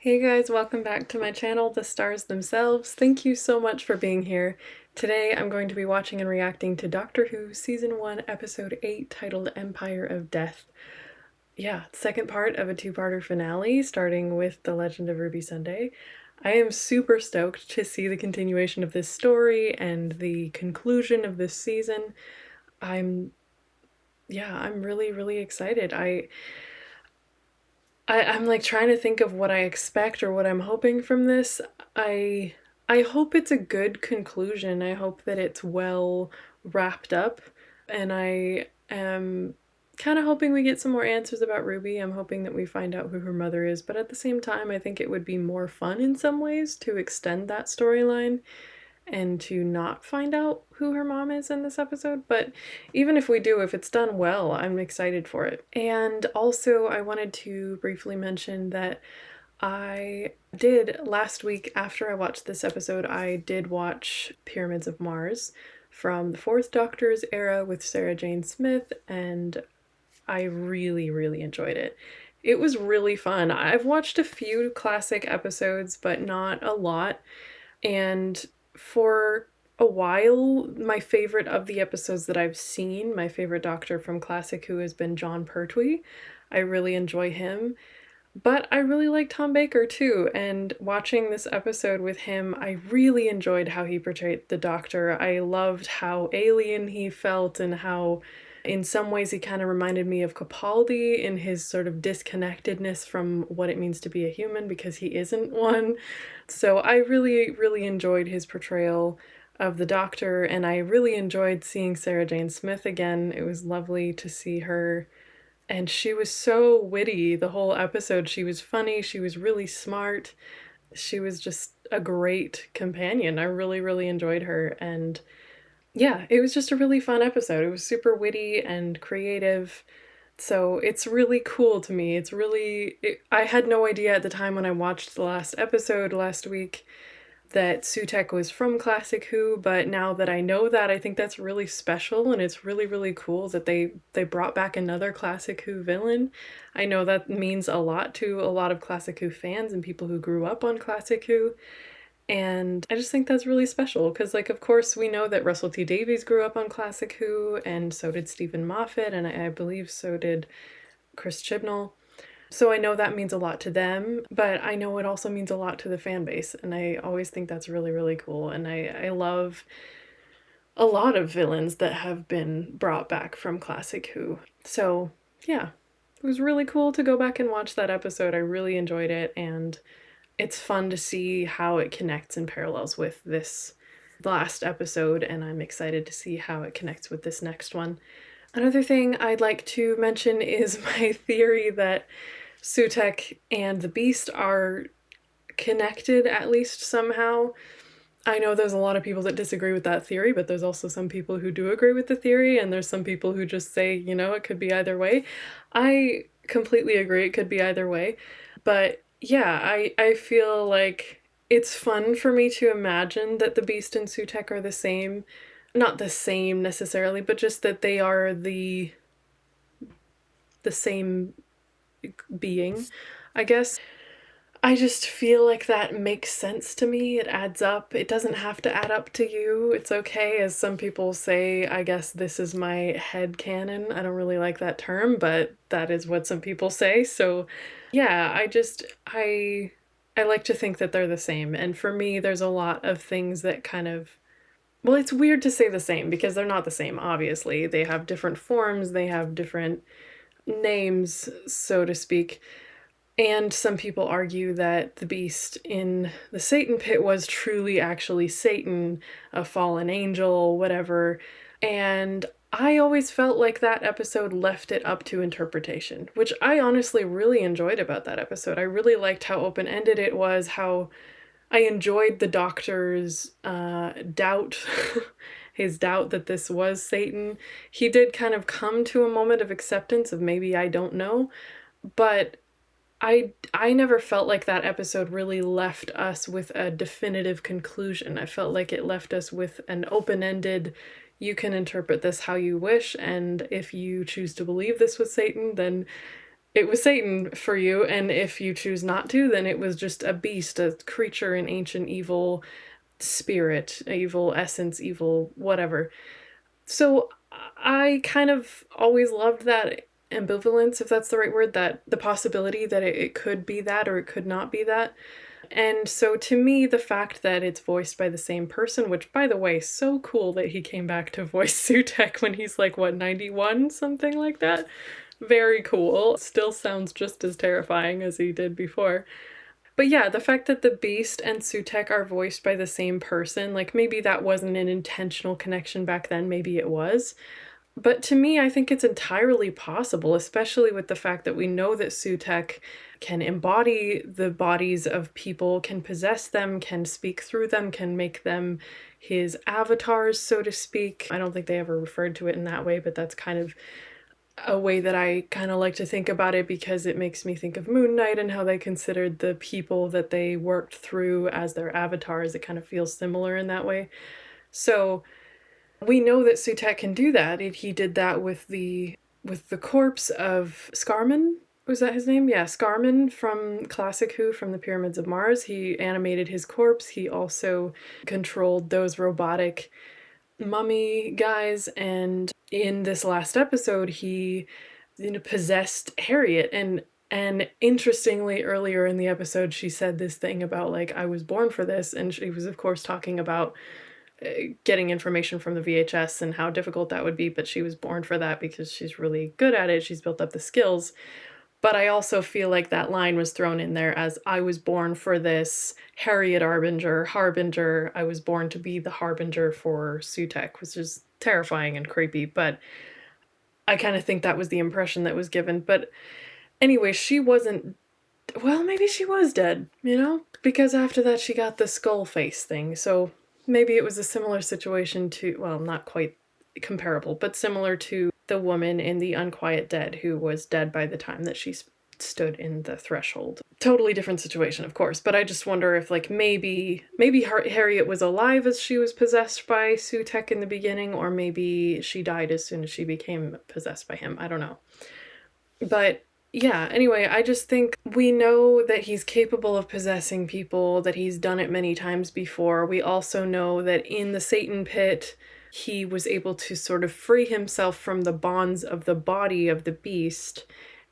Hey guys, welcome back to my channel, The Stars Themselves. Thank you so much for being here. Today I'm going to be watching and reacting to Doctor Who Season 1, Episode 8, titled Empire of Death. Yeah, second part of a two-parter finale, starting with The Legend of Ruby Sunday. I am super stoked to see the continuation of this story and the conclusion of this season. I'm really excited. I'm like trying to think of what I expect or what I'm hoping from this. I I hope it's a good conclusion. I hope that it's well wrapped up, and I am kind of hoping we get some more answers about Ruby. I'm hoping that we find out who her mother is, but at the same time, I think it would be more fun in some ways to extend that storyline and to not find out who her mom is in this episode. But even if we do, if it's done well, I'm excited for it. And also, I wanted to briefly mention that I did last week, after I watched this episode, I did watch Pyramids of Mars from the Fourth Doctor's era with Sarah Jane Smith, and I really enjoyed it. It was really fun. I've watched a few classic episodes, but not a lot. And for a while, my favorite of the episodes that I've seen, my favorite Doctor from Classic Who has been John Pertwee. I really enjoy him. But I really like Tom Baker too, and watching this episode with him, I really enjoyed how he portrayed the Doctor. I loved how alien he felt and how in some ways he kind of reminded me of Capaldi in his sort of disconnectedness from what it means to be a human because he isn't one. So I really enjoyed his portrayal of the Doctor, and I really enjoyed seeing Sarah Jane Smith again. It was lovely to see her, and she was so witty the whole episode. She was funny, she was really smart. She was just a great companion. I really enjoyed her, and yeah, it was just a really fun episode. It was super witty and creative. So it's really cool to me. I had no idea at the time when I watched the last episode last week that Sutek was from Classic Who, but now that I know that, I think that's really special, and it's really cool that they brought back another Classic Who villain. I know that means a lot to a lot of Classic Who fans and people who grew up on Classic Who, and I just think that's really special because, like, of course, we know that Russell T Davies grew up on Classic Who, and so did Stephen Moffat, and I believe so did Chris Chibnall. So I know that means a lot to them, but I know it also means a lot to the fan base, and I always think that's really cool. And I love a lot of villains that have been brought back from Classic Who. So yeah, it was really cool to go back and watch that episode. I really enjoyed it, and it's fun to see how it connects and parallels with this last episode, and I'm excited to see how it connects with this next one. Another thing I'd like to mention is my theory that Sutek and the Beast are connected at least somehow. I know there's a lot of people that disagree with that theory, but there's also some people who do agree with the theory, and there's some people who just say, you know, it could be either way. I completely agree, it could be either way. But yeah, I feel like it's fun for me to imagine that the Beast and Sutek are the same. Not the same necessarily, but just that they are the same being, I guess. I just feel like that makes sense to me. It adds up. It doesn't have to add up to you. It's okay, as some people say. I guess this is my head canon. I don't really like that term, but that is what some people say. So yeah, I like to think that they're the same. And for me, there's a lot of things that kind of, well, it's weird to say the same because they're not the same, obviously. They have different forms, they have different names, so to speak. And some people argue that the beast in the Satan pit was truly actually Satan, a fallen angel, whatever. And I always felt like that episode left it up to interpretation, which I honestly really enjoyed about that episode. I really liked how open-ended it was, how I enjoyed the Doctor's doubt, his doubt that this was Satan. He did kind of come to a moment of acceptance of maybe I don't know, but I never felt like that episode really left us with a definitive conclusion. I felt like it left us with an open-ended, you can interpret this how you wish, and if you choose to believe this was Satan, then it was Satan for you, and if you choose not to, then it was just a beast, a creature, an ancient evil spirit, evil essence, evil whatever. So I kind of always loved that ambivalence, if that's the right word, that the possibility that it could be that or it could not be that. And so to me, the fact that it's voiced by the same person, which by the way, so cool that he came back to voice Sutek when he's like, what, 91, something like that? Very cool. Still sounds just as terrifying as he did before. But yeah, the fact that the Beast and Sutek are voiced by the same person, like maybe that wasn't an intentional connection back then, maybe it was. But to me, I think it's entirely possible, especially with the fact that we know that Sutek can embody the bodies of people, can possess them, can speak through them, can make them his avatars, so to speak. I don't think they ever referred to it in that way, but that's kind of a way that I kind of like to think about it because it makes me think of Moon Knight and how they considered the people that they worked through as their avatars. It kind of feels similar in that way. So we know that Sutek can do that. He did that with the corpse of Scarman. Was that his name? Yeah, Scarman from Classic Who, from the Pyramids of Mars. He animated his corpse. He also controlled those robotic mummy guys, and in this last episode he possessed Harriet, and interestingly, earlier in the episode she said this thing about like, I was born for this, and she was of course talking about getting information from the VHS and how difficult that would be, but she was born for that because she's really good at it. She's built up the skills. But I also feel like that line was thrown in there as, I was born for this, Harriet Harbinger. I was born to be the Harbinger for Sutek, which is terrifying and creepy, but I kind of think that was the impression that was given. But anyway, she wasn't, well, maybe she was dead, because after that she got the skull face thing. So maybe it was a similar situation to, well, not quite comparable, but similar to the woman in The Unquiet Dead who was dead by the time that she stood in the threshold. Totally different situation, of course, but I just wonder if like maybe Harriet was alive as she was possessed by Sutek in the beginning, or maybe she died as soon as she became possessed by him. I don't know. But yeah, anyway, I just think we know that he's capable of possessing people, that he's done it many times before. We also know that in the Satan pit, he was able to sort of free himself from the bonds of the body of the beast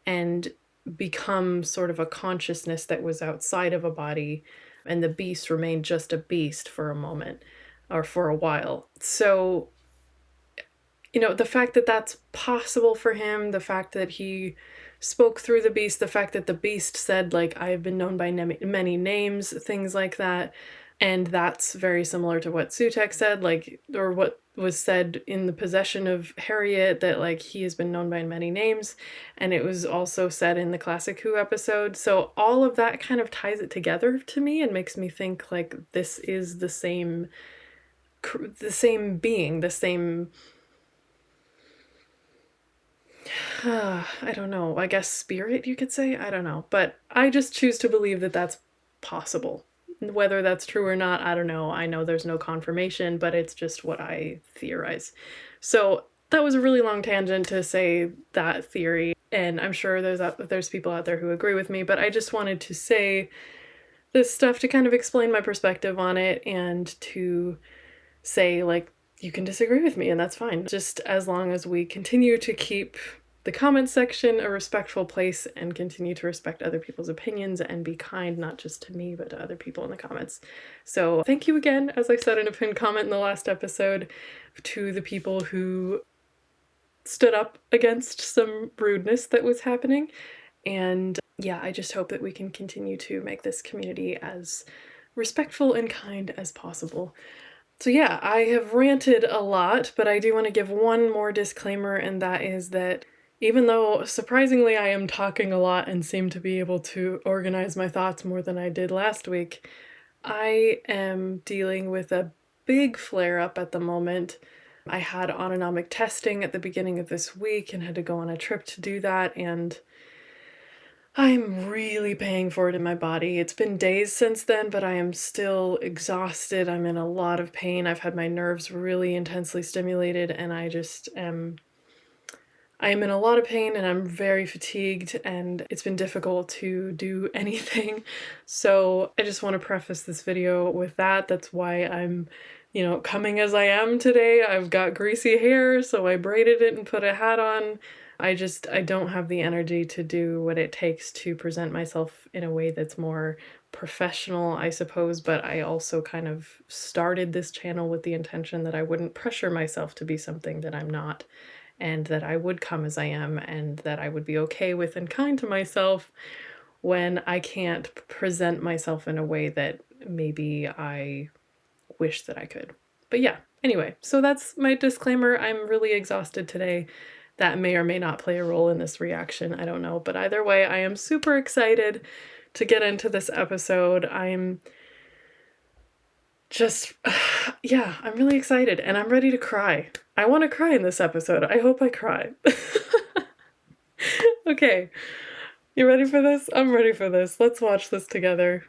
and become sort of a consciousness that was outside of a body, and the beast remained just a beast for a moment or for a while. So the fact that that's possible for him, the fact that he spoke through the beast, the fact that the beast said, like, I have been known by many names, things like that. And that's very similar to what Sutek said, like, or what was said in the possession of Harriet, that, like, he has been known by many names. And it was also said in the Classic Who episode. So all of that kind of ties it together to me and makes me think, like, this is the same being, the same I don't know, I guess spirit, you could say? I don't know. But I just choose to believe that that's possible. Whether that's true or not, I don't know. I know there's no confirmation, but it's just what I theorize. So that was a really long tangent to say that theory, and I'm sure there's people out there who agree with me, but I just wanted to say this stuff to kind of explain my perspective on it and to say, like, you can disagree with me and that's fine. Just as long as we continue to keep the comment section a respectful place and continue to respect other people's opinions and be kind, not just to me, but to other people in the comments. So thank you again, as I said in a pinned comment in the last episode, to the people who stood up against some rudeness that was happening. And yeah, I just hope that we can continue to make this community as respectful and kind as possible. So yeah, I have ranted a lot, but I do want to give one more disclaimer, and that is that even though surprisingly I am talking a lot and seem to be able to organize my thoughts more than I did last week, I am dealing with a big flare-up at the moment. I had autonomic testing at the beginning of this week and had to go on a trip to do that, and I'm really paying for it in my body. It's been days since then, but I am still exhausted. I'm in a lot of pain. I've had my nerves really intensely stimulated, and I just am I am in a lot of pain and I'm very fatigued and it's been difficult to do anything. So I just want to preface this video with that. That's why I'm, coming as I am today. I've got greasy hair, so I braided it and put a hat on. I don't have the energy to do what it takes to present myself in a way that's more professional, I suppose, but I also kind of started this channel with the intention that I wouldn't pressure myself to be something that I'm not, and that I would come as I am, and that I would be okay with and kind to myself when I can't present myself in a way that maybe I wish that I could. But yeah, anyway, so that's my disclaimer. I'm really exhausted today. That may or may not play a role in this reaction, I don't know. But either way, I am super excited to get into this episode. I'm just, yeah, I'm really excited and I'm ready to cry. I want to cry in this episode. I hope I cry. Okay, you ready for this? I'm ready for this. Let's watch this together.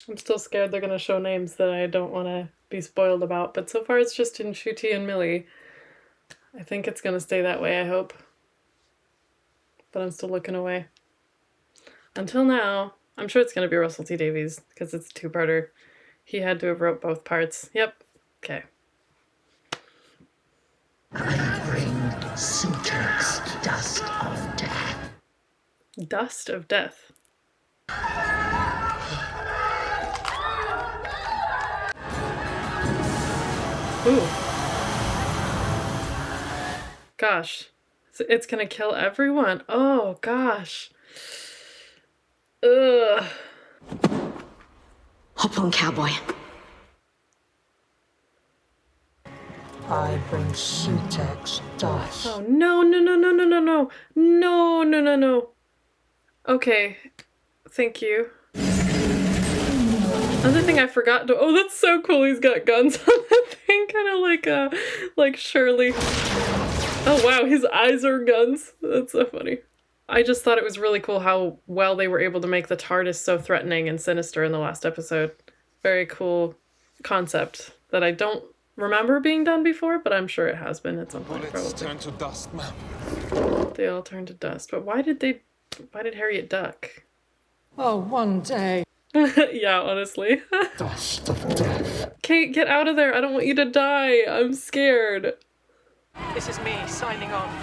I'm still scared they're gonna show names that I don't want to be spoiled about, but so far it's just in Ncuti and Millie. I think it's gonna stay that way, I hope. But I'm still looking away. Until now, I'm sure it's gonna be Russell T Davies, because it's a two-parter. He had to have wrote both parts. Yep. Okay. I bring suitors dust of death. Dust of death. Ooh. Gosh. It's gonna kill everyone. Oh, gosh. Ugh. Hop on, cowboy. I bring Sutex dust. Oh, no, no, no, no, no, no, no. No, no, no, no. Okay. Thank you. Another thing I forgot to— oh, that's so cool. He's got guns on that thing, kind of like Shirley. Oh, wow, his eyes are guns. That's so funny. I just thought it was really cool how well they were able to make the TARDIS so threatening and sinister in the last episode. Very cool concept that I don't remember being done before, but I'm sure it has been at some point, probably. Turn to dust, ma'am. They all turned to dust, but why did Harriet duck? Oh, one day. Yeah, honestly. Dust of death. Kate, get out of there. I don't want you to die. I'm scared. This is me signing off.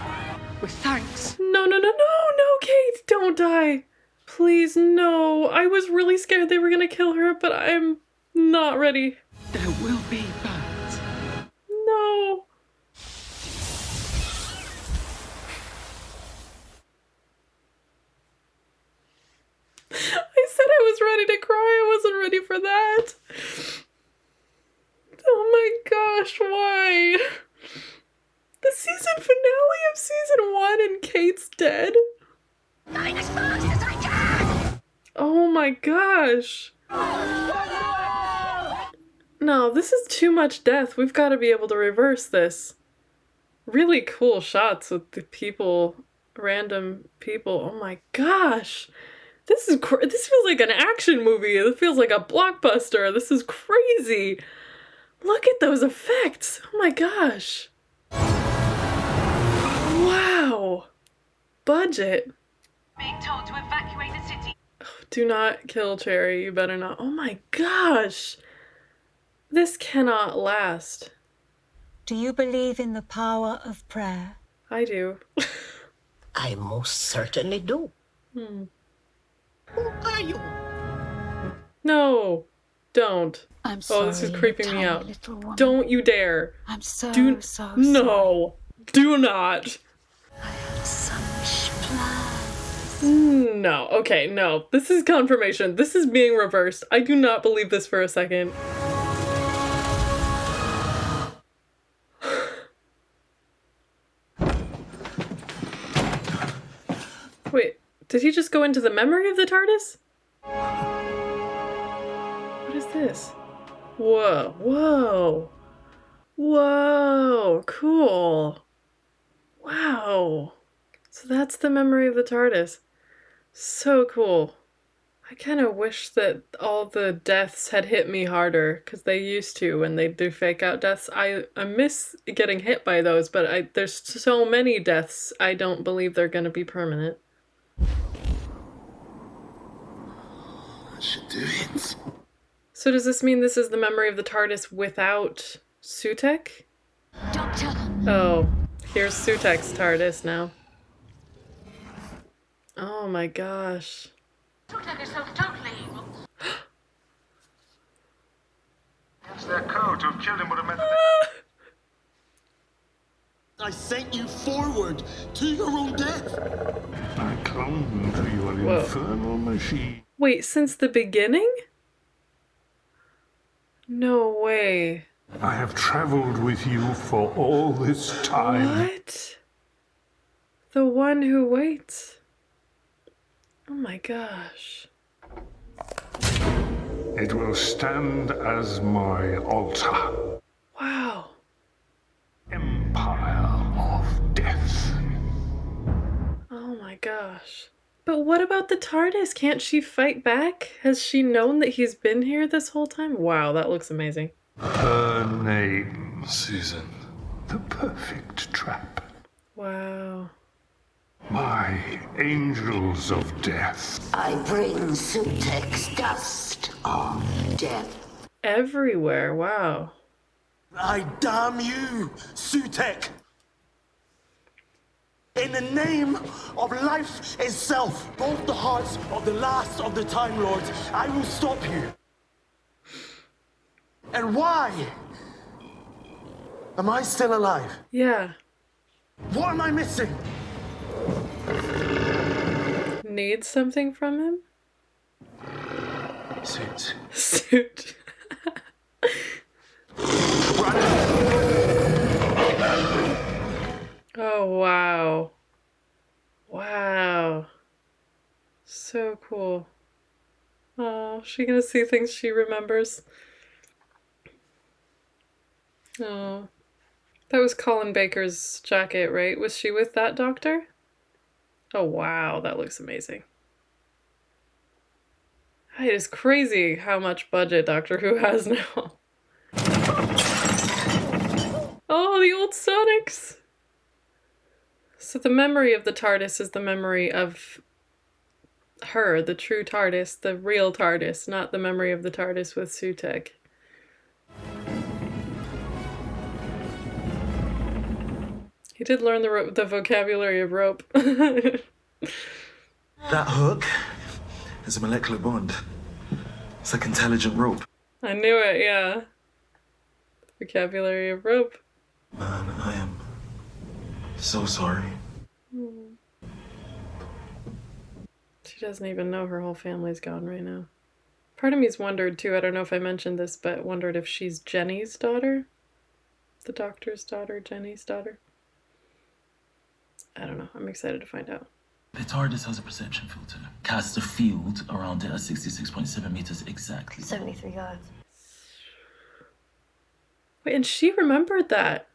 With thanks. No, no, no, no, no, Kate, don't die. Please, no. I was really scared they were gonna kill her, but I'm not ready. There will be birds. No. I said I was ready to cry. I wasn't ready for that. Oh my gosh, why? The season finale of season 1 and Kate's dead? Going as fast as I can. Oh my gosh. No, this is too much death. We've got to be able to reverse this. Really cool shots with the people, random people. Oh my gosh. This feels like an action movie. It feels like a blockbuster. This is crazy. Look at those effects. Oh my gosh. Wow. Budget. Being told to evacuate the city. Do not kill Cherry. You better not. Oh my gosh. This cannot last. Do you believe in the power of prayer? I do. I most certainly do. Who are you? No. Don't. I'm sorry. Oh, this is creeping me tiny out. little woman. Don't you dare. I'm so Do sorry. No. Do not. I had such plans. No. Okay, no. This is confirmation. This is being reversed. I do not believe this for a second. Wait, did he just go into the memory of the TARDIS? What is this? Whoa, whoa. Whoa, cool. Wow. So that's the memory of the TARDIS. So cool. I kind of wish that all the deaths had hit me harder, because they used to when they do fake out deaths. I miss getting hit by those, but there's so many deaths, I don't believe they're going to be permanent. I should do it. So does this mean this is the memory of the TARDIS without Sutek? Doctor! Oh, here's Sutek's TARDIS now. Oh my gosh. Sutek is so totally evil. It's their code to have killed him with a method. I sent you forward to your own death. I clung to your Whoa. infernal machine. Wait, since the beginning? No way. I have traveled with you for all this time. What? The one who waits. Oh my gosh. It will stand as my altar. Wow. Empire of Death. Oh my gosh. But what about the TARDIS? Can't she fight back? Has she known that he's been here this whole time? Wow, that looks amazing. Her name, Susan. The perfect trap. Wow. My angels of death. I bring Sutek's dust of death. Everywhere, wow. I damn you, Sutek! In the name of life itself, both the hearts of the last of the Time Lords, I will stop you. And why am I still alive? Yeah. What am I missing? Need something from him? Suit. Suit. Oh, wow. Wow. So cool. Oh, she gonna see things she remembers. Oh. That was Colin Baker's jacket, right? Was she with that doctor? Oh, wow. That looks amazing. It is crazy how much budget Doctor Who has now. Oh, the old Sonics! So the memory of the TARDIS is the memory of her, the true TARDIS, the real TARDIS, not the memory of the TARDIS with Sutek. He did learn the vocabulary of rope. That hook is a molecular bond. It's like intelligent rope. I knew it, yeah. Vocabulary of rope. Man, I am so sorry. She doesn't even know her whole family's gone right now. Part of me's wondered too, I don't know if I mentioned this, but wondered if she's Jenny's daughter? The doctor's daughter, Jenny's daughter? I don't know. I'm excited to find out. The TARDIS has a perception filter. Casts a field around it at 66.7 meters exactly. 73 yards. Wait, and she remembered that.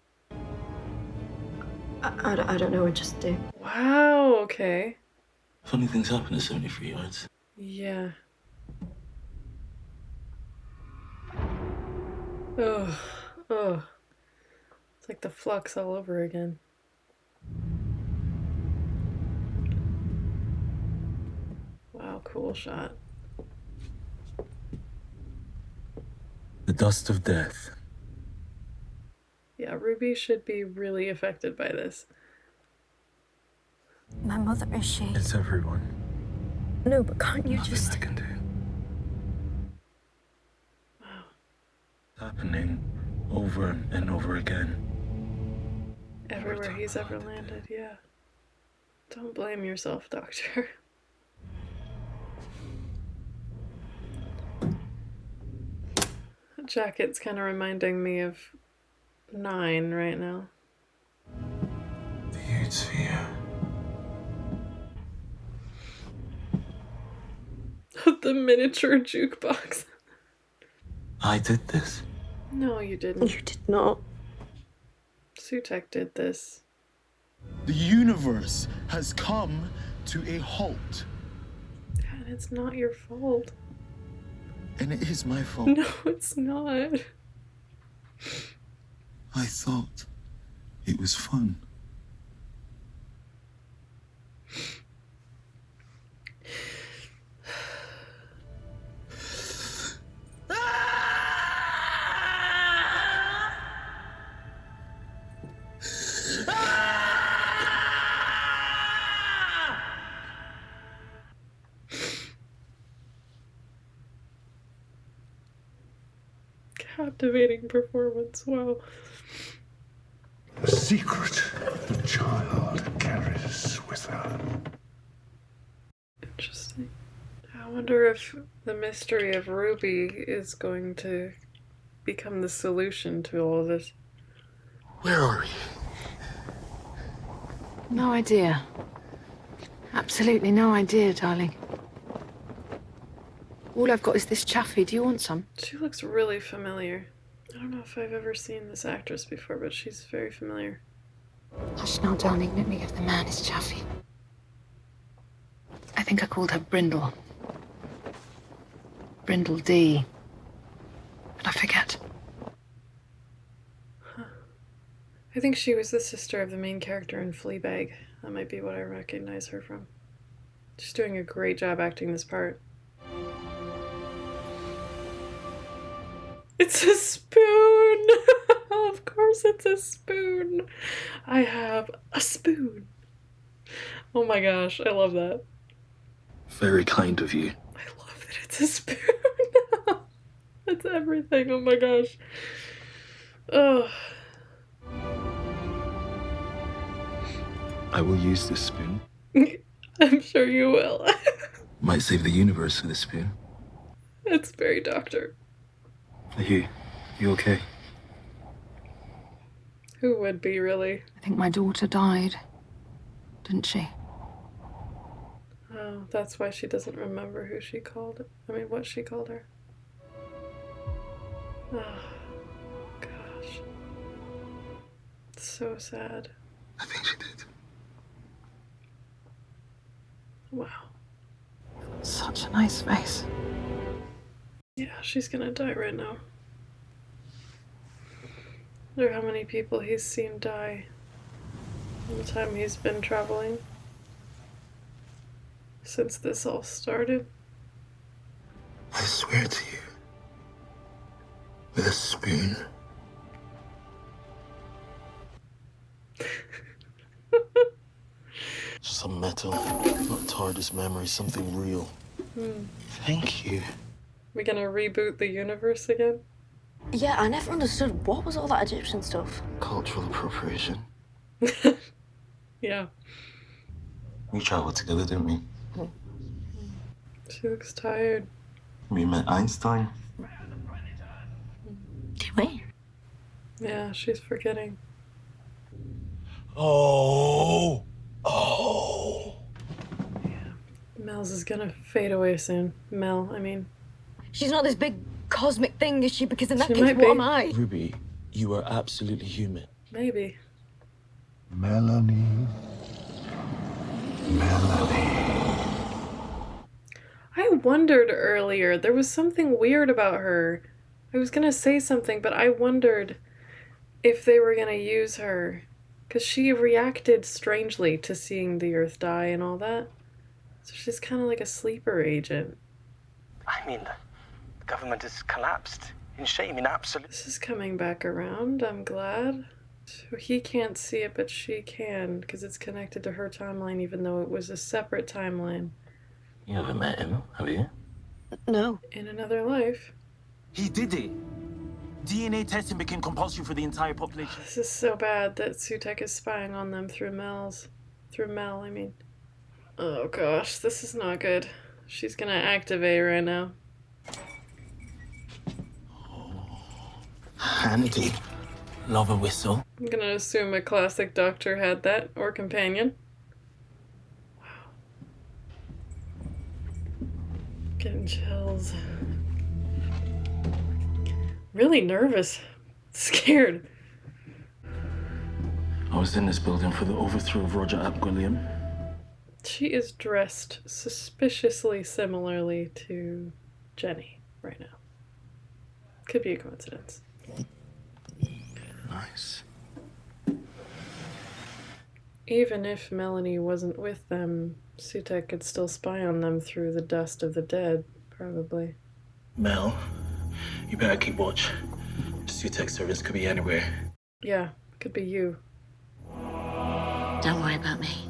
I don't know, I just do. Wow, okay. Funny things happen at 73 yards. Yeah. Ugh. Ugh. It's like the flux all over again. Wow, cool shot. The dust of death. Yeah, Ruby should be really affected by this. My mother, is she? It's everyone. No, but can't you just... I can do. Wow. It's happening over and over again. Everywhere he's ever landed, yeah. Don't blame yourself, Doctor. That jacket's kind of reminding me of 9 right now. The huge sphere. The miniature jukebox. I did this. No, you didn't. You did not. Sutek did this. The universe has come to a halt. And it's not your fault. And it is my fault. No, it's not. I thought it was fun. Captivating performance, wow. The secret the child carries with her. Interesting. I wonder if the mystery of Ruby is going to become the solution to all of this. Where are we? No idea. Absolutely no idea, darling. All I've got is this chaffee. Do you want some? She looks really familiar. I don't know if I've ever seen this actress before, but she's very familiar. Hush now, darling. Let me give the man his chaffee. I think I called her Brindle. Brindle D. But I forget. Huh. I think she was the sister of the main character in Fleabag. That might be what I recognize her from. She's doing a great job acting this part. It's a spoon! Of course it's a spoon! I have a spoon! Oh my gosh, I love that. Very kind of you. I love that it's a spoon! That's everything, oh my gosh. Oh. I will use this spoon. I'm sure you will. Might save the universe with a spoon. It's very Doctor. Are you okay? Who would be, really? I think my daughter died. Didn't she? Oh, that's why she doesn't remember who she called it. I mean, what she called her. Oh, gosh. It's so sad. I think she did. Wow. Such a nice face. Yeah, she's gonna die right now. I wonder how many people he's seen die in the time he's been traveling since this all started. I swear to you, with a spoon. Some metal, not TARDIS memory, something real. Thank you. We gonna reboot the universe again? Yeah, I never understood. What was all that Egyptian stuff? Cultural appropriation. Yeah. We traveled together, didn't we? She looks tired. We met Einstein. Did we? Yeah, she's forgetting. Oh! Mel's is gonna fade away soon. Mel, I mean. She's not this big cosmic thing, is she? Because in that She case, might what be. am I? Ruby, you are absolutely human. Maybe. Melanie. I wondered earlier, there was something weird about her. I was gonna say something, but I wondered if they were gonna use her. Because she reacted strangely to seeing the Earth die and all that. So she's kind of like a sleeper agent. I mean, the government has collapsed in shame, in absolute. This is coming back around, I'm glad. So he can't see it, but she can, because it's connected to her timeline, even though it was a separate timeline. You haven't met him, have you? No. In another life. He did it. DNA testing became compulsory for the entire population. This is so bad that Sutek is spying on them through Mel, I mean. Oh gosh, this is not good. She's gonna activate right now. Handy. Love a whistle. I'm gonna assume a classic Doctor had that, or companion. Wow. Getting chills. Really nervous. Scared. I was in this building for the overthrow of Roger Ap Gwilliam. She is dressed suspiciously similarly to Jenny right now. Could be a coincidence. Nice. Even if Melanie wasn't with them, Sutek could still spy on them through the dust of the dead, probably. Mel, you better keep watch. Sutek servants could be anywhere. Yeah, could be you. Don't worry about me.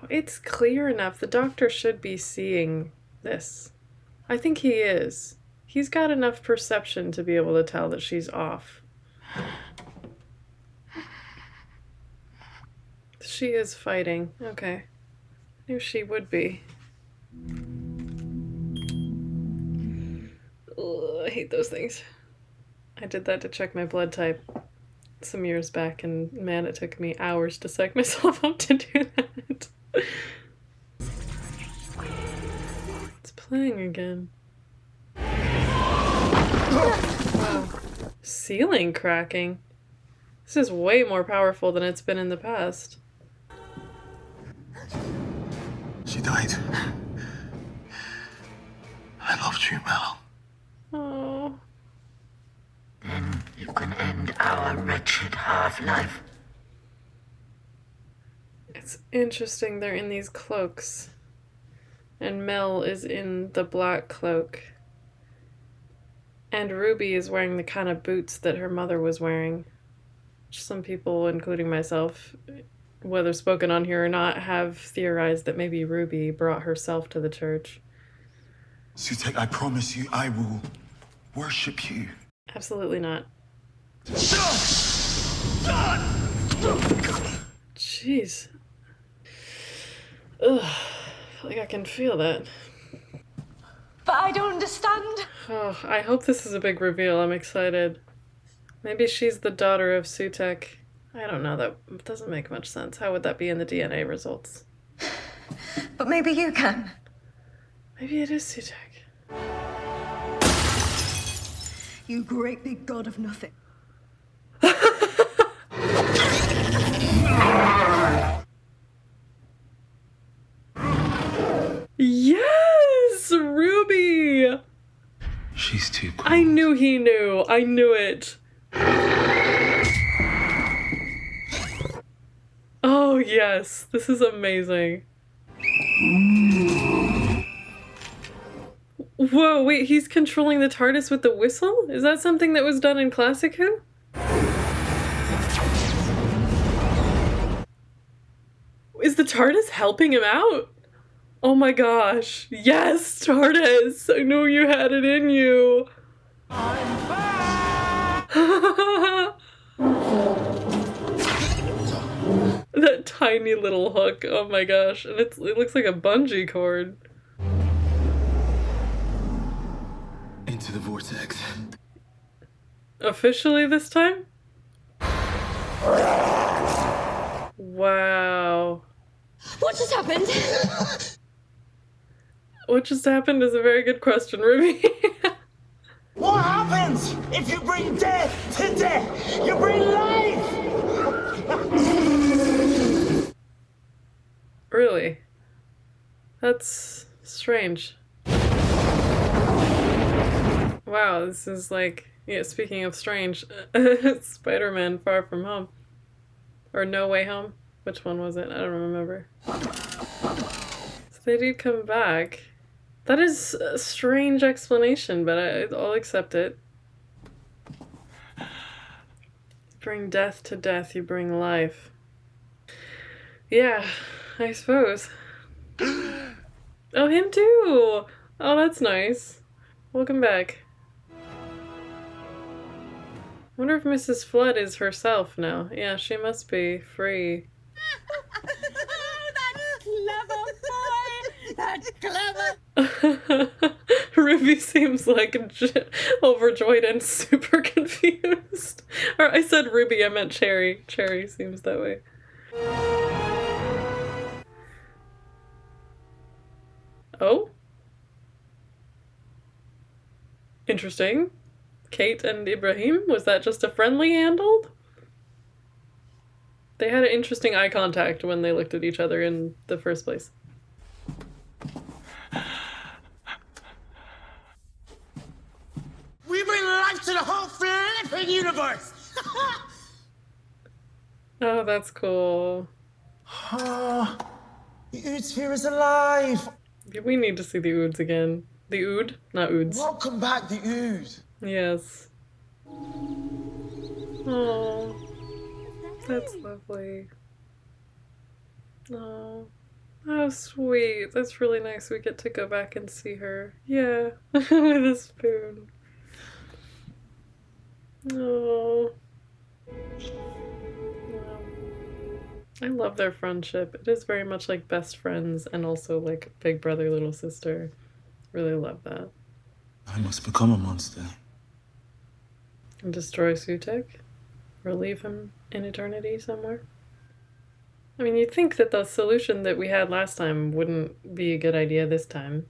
It's clear enough. The doctor should be seeing this. I think he is. He's got enough perception to be able to tell that she's off. She is fighting. Okay. Knew she would be. Ugh, I hate those things. I did that to check my blood type some years back, and man, it took me hours to psych myself up to do that. It's playing again. Wow. Ceiling cracking. This is way more powerful than it's been in the past. She died. I loved you, Mel. Oh. Then you can end our wretched half-life. It's interesting they're in these cloaks. And Mel is in the black cloak. And Ruby is wearing the kind of boots that her mother was wearing. Some people, including myself, whether spoken on here or not, have theorized that maybe Ruby brought herself to the church. Sutek, I promise you, I will worship you. Absolutely not. Jeez. Ugh. I feel like I can feel that. But I don't understand. Oh, I hope this is a big reveal. I'm excited. Maybe she's the daughter of Sutek. I don't know. That doesn't make much sense. How would that be in the DNA results? But maybe you can. Maybe it is Sutek. You great big god of nothing. Yes! Ruby! She's too cool. I knew he knew. I knew it. Oh, yes. This is amazing. Whoa, wait, he's controlling the TARDIS with the whistle? Is that something that was done in Classic Who? Is the TARDIS helping him out? Oh my gosh. Yes, TARDIS! I knew you had it in you. I'm back! That tiny little hook. Oh my gosh. And it looks like a bungee cord. Into the vortex. Officially this time? Wow. What just happened? What just happened is a very good question, Ruby. What happens if you bring death to death? You bring life! Really? That's strange. Wow, this is like, yeah, speaking of strange, Spider-Man Far From Home. Or No Way Home? Which one was it? I don't remember. So they did come back. That is a strange explanation, but I'll accept it. Bring death to death, you bring life. Yeah, I suppose. Oh, him too! Oh, that's nice. Welcome back. Wonder if Mrs. Flood is herself now. Yeah, she must be free. That's clever. Ruby seems like overjoyed and super confused. Or I said Ruby, I meant Cherry. Cherry seems that way. Oh? Interesting. Kate and Ibrahim? Was that just a friendly handled? They had an interesting eye contact when they looked at each other in the first place. We bring life to the whole flipping universe! Oh, that's cool. The Ood Sphere is alive! We need to see the Oods again. The Ood? Not Oods. Welcome back, the Ood! Yes. Oh, that's lovely. Oh, how sweet. That's really nice. We get to go back and see her. Yeah, with a spoon. Oh. I love their friendship. It is very much like best friends and also like big brother, little sister. Really love that. I must become a monster. And destroy Sutek? Or leave him in eternity somewhere? I mean, you'd think that the solution that we had last time wouldn't be a good idea this time.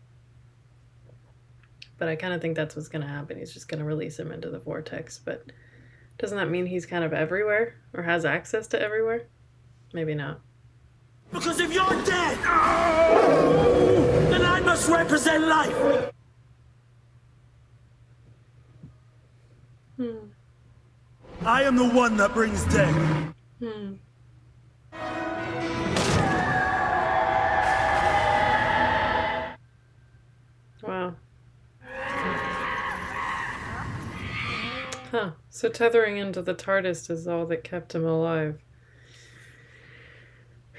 But I kind of think that's what's going to happen. He's just going to release him into the vortex. But doesn't that mean he's kind of everywhere? Or has access to everywhere? Maybe not. Because if you're dead, then I must represent life! I am the one that brings death. Wow. Huh. So tethering into the TARDIS is all that kept him alive.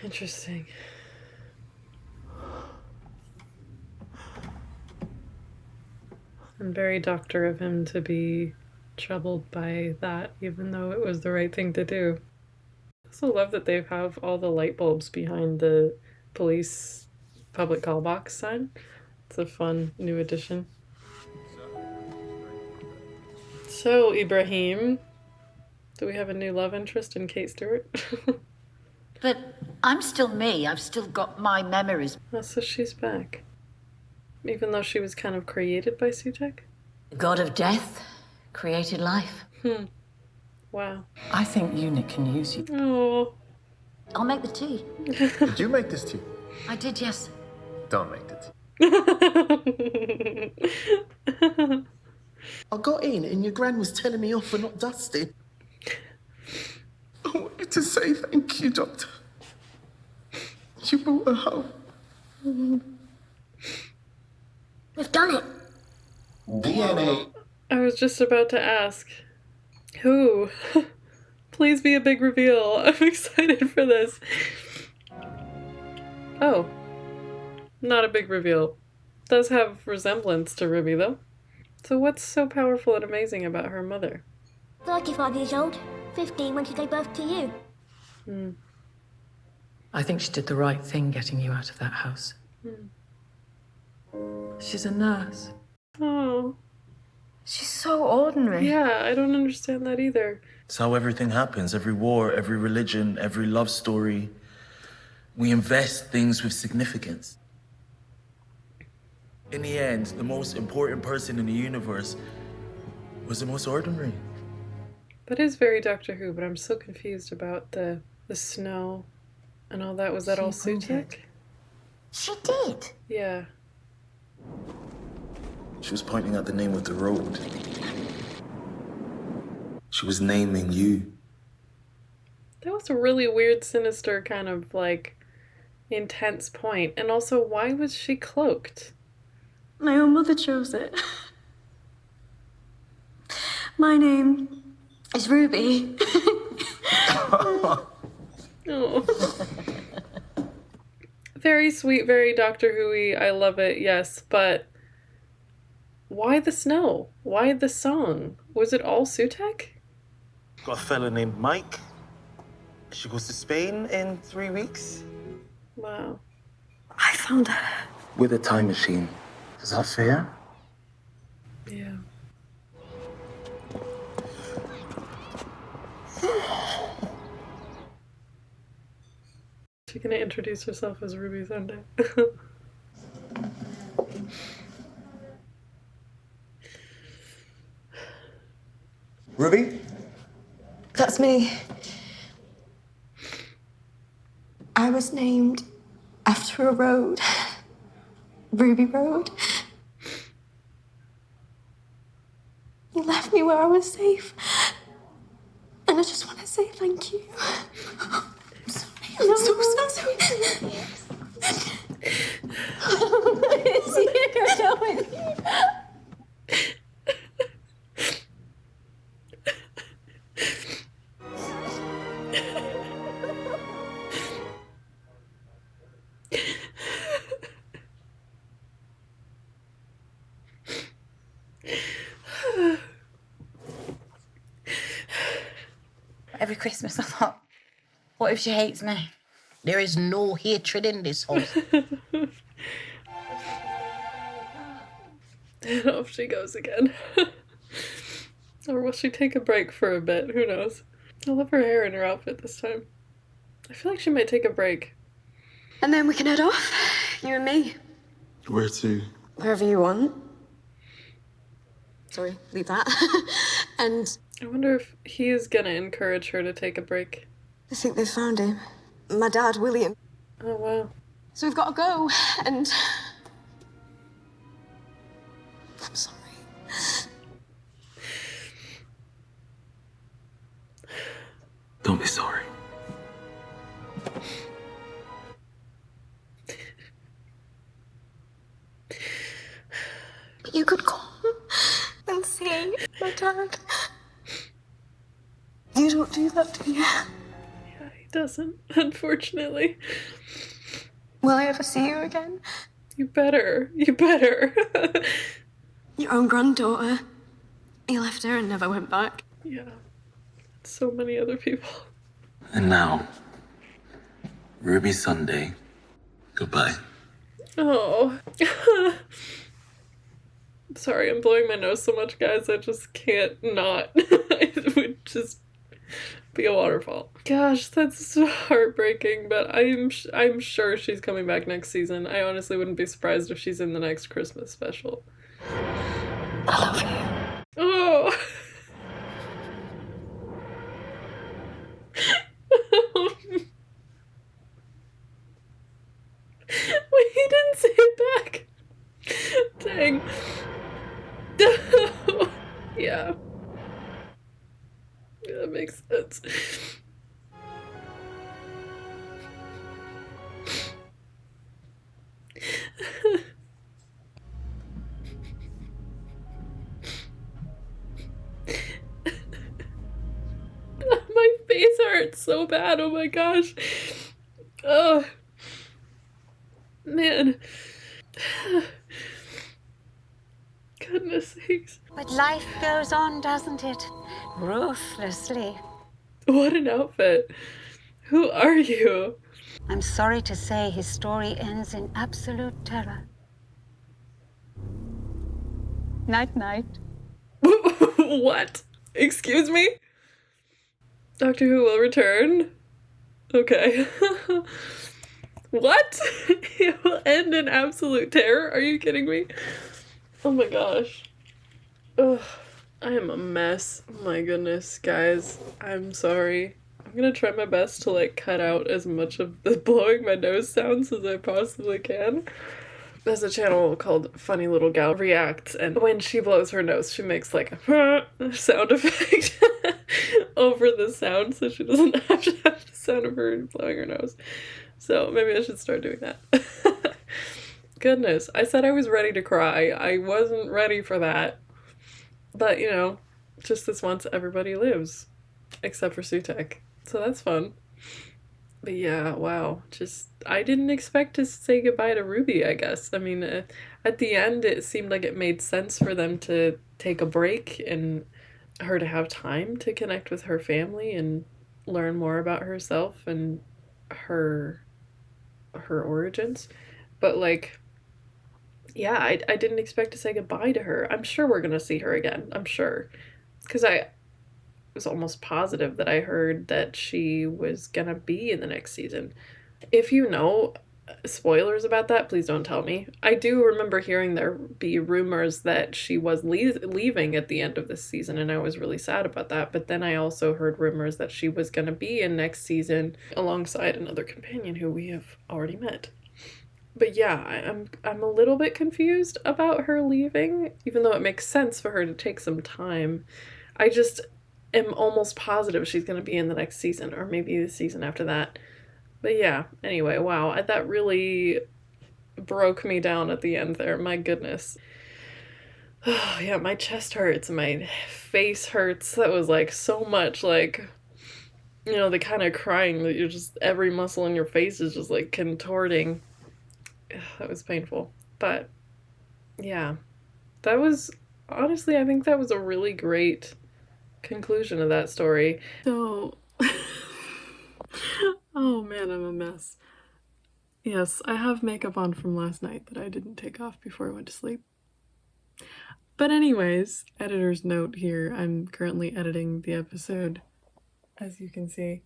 Interesting. And very doctor of him to be troubled by that, even though it was the right thing to do. I also love that they have all the light bulbs behind the police public call box sign. It's a fun new addition. So, Ibrahim, do we have a new love interest in Kate Stewart? But I'm still me. I've still got my memories. Oh, so she's back. Even though she was kind of created by Sutek? The god of death created life. Wow. I think Unit can use you. Oh. I'll make the tea. Did you make this tea? I did, yes. Don't make the tea. I got in and your gran was telling me off for not dusting. I want you to say thank you, Doctor. You brought her home. We've done it. DNA. I was just about to ask. Who? Please be a big reveal. I'm excited for this. Oh. Not a big reveal. Does have resemblance to Ruby, though. So what's so powerful and amazing about her mother? 35 years old, 15 when she gave birth to you. I think she did the right thing getting you out of that house. She's a nurse. Oh. She's so ordinary. Yeah, I don't understand that either. It's how everything happens. Every war, every religion, every love story. We invest things with significance. In the end, the most important person in the universe was the most ordinary. That is very Doctor Who, but I'm so confused about the snow and all that. Was that all Sutek? She did. Yeah. She was pointing out the name of the road. She was naming you. That was a really weird, sinister kind of like intense point. And also, why was she cloaked? My own mother chose it. My name is Ruby. Oh. Very sweet, very Doctor Who-y. I love it, yes, but why the snow? Why the song? Was it all Sutek? Got a fella named Mike. She goes to Spain in 3 weeks. Wow. I found her. With a time machine. Is that fair? Yeah. She's gonna introduce herself as Ruby someday. Ruby? That's me. I was named after a road. Ruby Road. You left me where I was safe. And I just want to say thank you. I'm sorry. I'm so sorry. It's you. No, it's you. Every Christmas I thought, what if she hates me? There is no hatred in this house. And off she goes again. Or will she take a break for a bit? Who knows? I love her hair and her outfit this time. I feel like she might take a break. And then we can head off. You and me. Where to? Wherever you want. Sorry, leave that. And I wonder if he is gonna encourage her to take a break. I think they found him. My dad, William. Oh, wow. So we've got to go, and... I'm sorry. Don't be sorry. You could come and see my dad. You don't do that, do you? Yeah, he doesn't, unfortunately. Will I ever see you again? You better. You better. Your own granddaughter. You left her and never went back. Yeah. So many other people. And now, Ruby Sunday, goodbye. Oh. Sorry, I'm blowing my nose so much, guys. I just can't not. It would just be a waterfall. Gosh, that's so heartbreaking, but I'm sure she's coming back next season. I honestly wouldn't be surprised if she's in the next Christmas special. I love you. Oh. Wait, he didn't say it back. Dang. Yeah. Yeah, that makes sense. My face hurts so bad, oh my gosh. Oh. Man. Goodness sakes. But life goes on, doesn't it? Ruthlessly. What an outfit. Who are you? I'm sorry to say his story ends in absolute terror. Night-night. What? Excuse me? Doctor Who will return? Okay. What? It will end in absolute terror? Are you kidding me? Oh my gosh. Ugh. I am a mess. Oh my goodness, guys. I'm sorry. I'm gonna try my best to like cut out as much of the blowing my nose sounds as I possibly can. There's a channel called Funny Little Gal Reacts, and when she blows her nose, she makes like a sound effect over the sound so she doesn't have to have the sound of her blowing her nose. So maybe I should start doing that. Goodness, I said I was ready to cry. I wasn't ready for that. But, you know, just this once everybody lives. Except for Sutek. So that's fun. But yeah, wow. Just, I didn't expect to say goodbye to Ruby, I guess. I mean, at the end, it seemed like it made sense for them to take a break and her to have time to connect with her family and learn more about herself and her origins. But, like, yeah, I didn't expect to say goodbye to her. I'm sure we're gonna see her again. I'm sure. Because I was almost positive that I heard that she was gonna be in the next season. If you know, spoilers about that, please don't tell me. I do remember hearing there be rumors that she was leaving at the end of this season, and I was really sad about that. But then I also heard rumors that she was going to be in next season alongside another companion who we have already met. But yeah, I'm a little bit confused about her leaving, even though it makes sense for her to take some time. I just am almost positive she's going to be in the next season, or maybe the season after that. But yeah, anyway, wow, that really broke me down at the end there. My goodness. Oh, yeah, my chest hurts, my face hurts. That was like so much, like, you know, the kind of crying that you're just, every muscle in your face is just like contorting. That was painful. But yeah, that was, honestly, I think that was a really great conclusion of that story. So, oh man, I'm a mess. Yes, I have makeup on from last night that I didn't take off before I went to sleep. But anyways, editor's note here, I'm currently editing the episode, as you can see.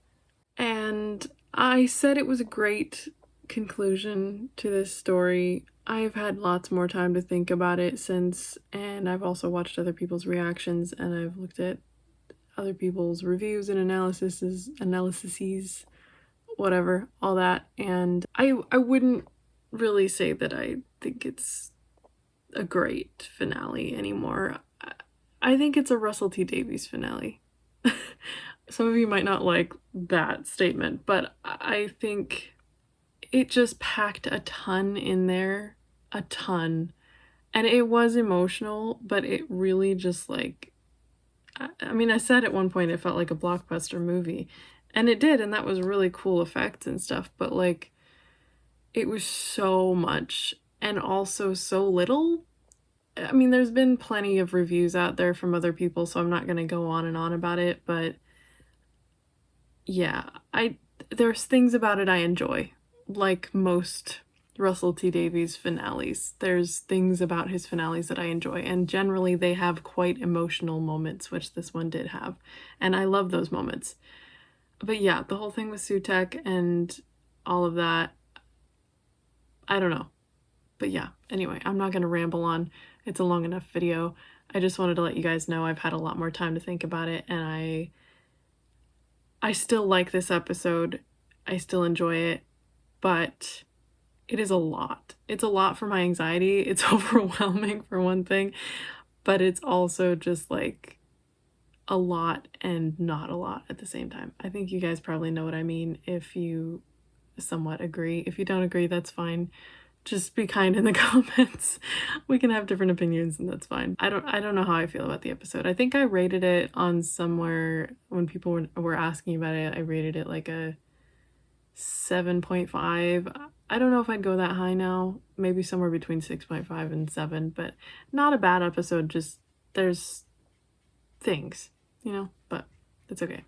And I said it was a great conclusion to this story. I've had lots more time to think about it since, and I've also watched other people's reactions, and I've looked at other people's reviews and analyses, whatever, all that, and I wouldn't really say that I think it's a great finale anymore. I think it's a Russell T Davies finale. Some of you might not like that statement, but I think it just packed a ton in there, a ton, and it was emotional, but it really just like, I mean, I said at one point it felt like a blockbuster movie, and it did, and that was really cool effects and stuff, but like, it was so much and also so little. I mean, there's been plenty of reviews out there from other people, so I'm not going to go on and on about it, but yeah, there's things about it I enjoy, like most Russell T Davies finales. There's things about his finales that I enjoy, and generally they have quite emotional moments, which this one did have, and I love those moments. But yeah, the whole thing with Sutek and all of that, I don't know. But yeah, anyway, I'm not going to ramble on. It's a long enough video. I just wanted to let you guys know I've had a lot more time to think about it, and I still like this episode. I still enjoy it, but it is a lot. It's a lot for my anxiety. It's overwhelming for one thing, but it's also just like a lot and not a lot at the same time. I think you guys probably know what I mean if you somewhat agree. If you don't agree, that's fine. Just be kind in the comments. We can have different opinions and that's fine. I don't know how I feel about the episode. I think I rated it on somewhere when people were asking about it. I rated it like a 7.5. I don't know if I'd go that high now. Maybe somewhere between 6.5 and 7, but not a bad episode. Just there's things, you know, but it's okay.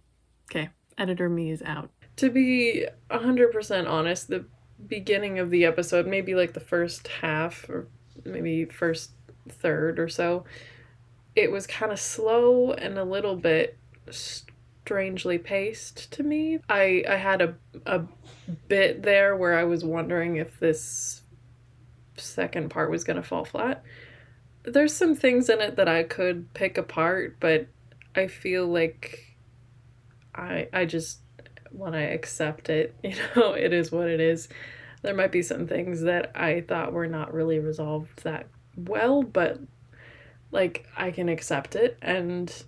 Okay, editor me is out. To be 100% honest, the beginning of the episode, maybe like the first half or maybe first third or so, it was kind of slow and a little bit strangely paced to me. I had a bit there where I was wondering if this second part was going to fall flat. There's some things in it that I could pick apart, but I feel like I just want to accept it. You know, it is what it is. There might be some things that I thought were not really resolved that well, but like I can accept it, and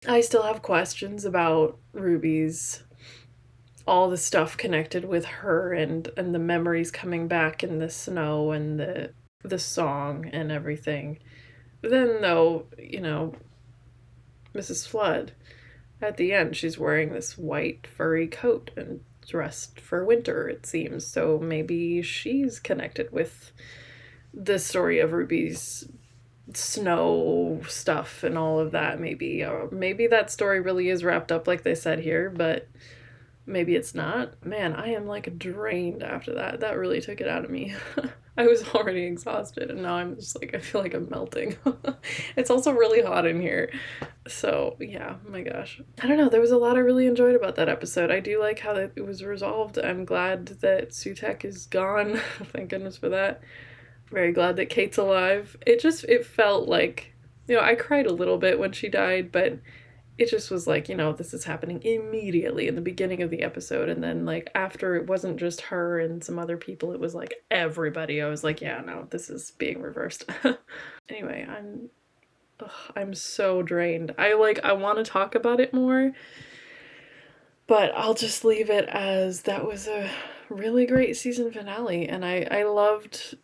I still have questions about Ruby's, all the stuff connected with her and the memories coming back in the snow and the song and everything. But then though, you know, Mrs. Flood, at the end, she's wearing this white furry coat and dressed for winter, it seems. So maybe she's connected with the story of Ruby's snow stuff and all of that, maybe. Or maybe that story really is wrapped up like they said here, but maybe it's not. Man, I am like drained after that. That really took it out of me. I was already exhausted and now I'm just like, I feel like I'm melting. It's also really hot in here. So yeah, oh my gosh. I don't know, there was a lot I really enjoyed about that episode. I do like how it was resolved. I'm glad that Sutek is gone. Thank goodness for that. Very glad that Kate's alive. It felt like, you know, I cried a little bit when she died, but it just was like, you know, this is happening immediately in the beginning of the episode. And then like after, it wasn't just her and some other people, it was like everybody. I was like, yeah, no, this is being reversed. Anyway, I'm so drained. I want to talk about it more, but I'll just leave it as that was a really great season finale. And I loved,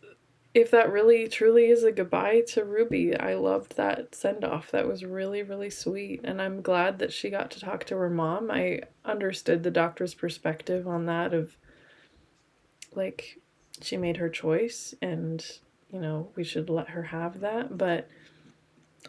if that really truly is a goodbye to Ruby, I loved that send-off. That was really, really sweet. And I'm glad that she got to talk to her mom. I understood the doctor's perspective on that of, like, she made her choice and, you know, we should let her have that. But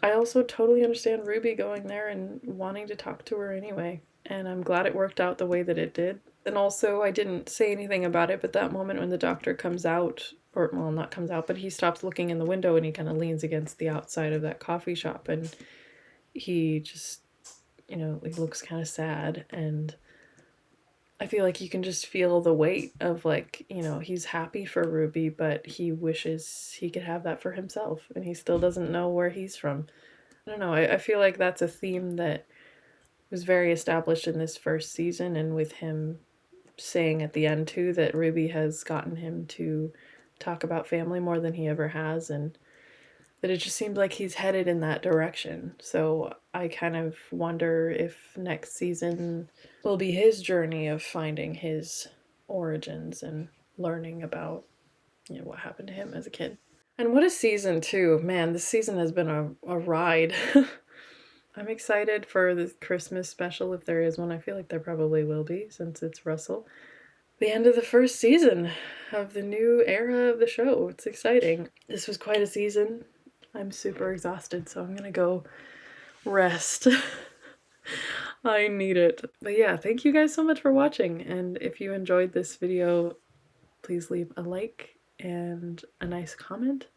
I also totally understand Ruby going there and wanting to talk to her anyway. And I'm glad it worked out the way that it did. And also, I didn't say anything about it, but that moment when the doctor comes out, or, well, not comes out, but he stops looking in the window and he kind of leans against the outside of that coffee shop and he just, you know, he looks kind of sad. And I feel like you can just feel the weight of, like, you know, he's happy for Ruby, but he wishes he could have that for himself and he still doesn't know where he's from. I don't know, I feel like that's a theme that was very established in this first season, and with him saying at the end too that Ruby has gotten him to talk about family more than he ever has, and that it just seems like he's headed in that direction. So I kind of wonder if next season will be his journey of finding his origins and learning about, you know, what happened to him as a kid. And what a season too. Man, this season has been a ride. I'm excited for the Christmas special, if there is one. I feel like there probably will be, since it's Russell. The end of the first season of the new era of the show. It's exciting. This was quite a season. I'm super exhausted, so I'm gonna go rest. I need it. But yeah, thank you guys so much for watching, and if you enjoyed this video, please leave a like and a nice comment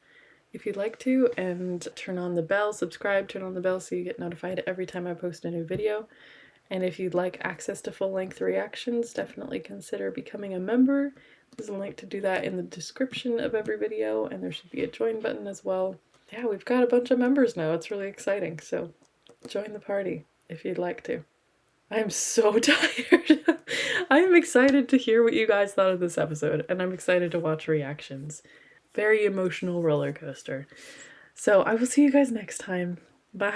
if you'd like to, and turn on the bell, subscribe, turn on the bell so you get notified every time I post a new video. And if you'd like access to full-length reactions, definitely consider becoming a member. There's a link to do that in the description of every video, and there should be a join button as well. Yeah, we've got a bunch of members now. It's really exciting, so join the party if you'd like to. I'm so tired. I'm excited to hear what you guys thought of this episode, and I'm excited to watch reactions. Very emotional roller coaster. So I will see you guys next time. Bye.